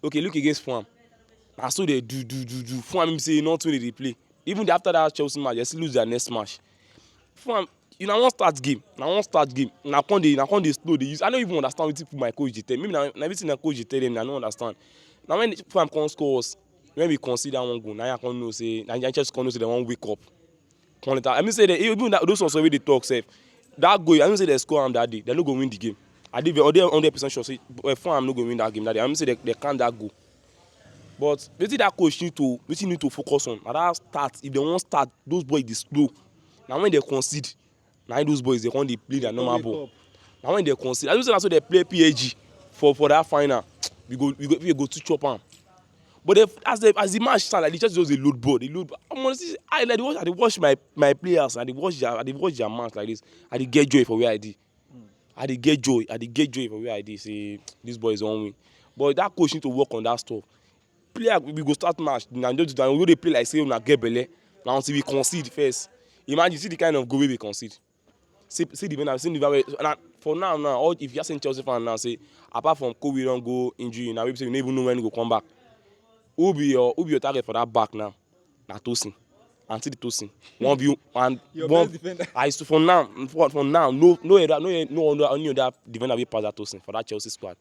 Okay, look against Fulham. I saw they do. Fulham say not when they play. Even after that Chelsea match, they still lose their next match. Fulham, you know, one start game. Now come they slow. They use. I don't even understand what my coach dey tell me. Maybe na everything that coach dey tell them, I don't understand. Now when Fulham come score us, when we consider one goal, now I can't know say Nigerian Chelsea can't know say they won't wake up. I mean say they, even that, those ones already talk safe. That goal, I mean say they score am that day, they no go win the game. I did 100% sure say Fulham no go win that game that day. I mean say they can't that go. But wetin that coach need to focus on. At that start, if they won't start, those boys dey slow. Now when they concede, now those boys they can't play their normal ball. Now when they concede, I just say that's why they play PSG for that final. We go to chop am. But as the match start, like, they just a load ball. They load. I watch my players and they watch their match like this. I dey get joy for where I did. I dey get joy for where I did. Say these boys won't win. But that coach need to work on that stuff. Player we go start match. Now we go dey play like say una get belle. Now until we concede first. Imagine see the kind of goal we concede. See the way. For now, all if you are saying Chelsea fan now, say apart from Kobe don't go injury now, we say you don't even know when he go come back. Who be your target for that back now? Na Tosin. Until the Tosin. One view and Your one. best defender. I used to for now. No other defender will pass that Tosin for that Chelsea squad.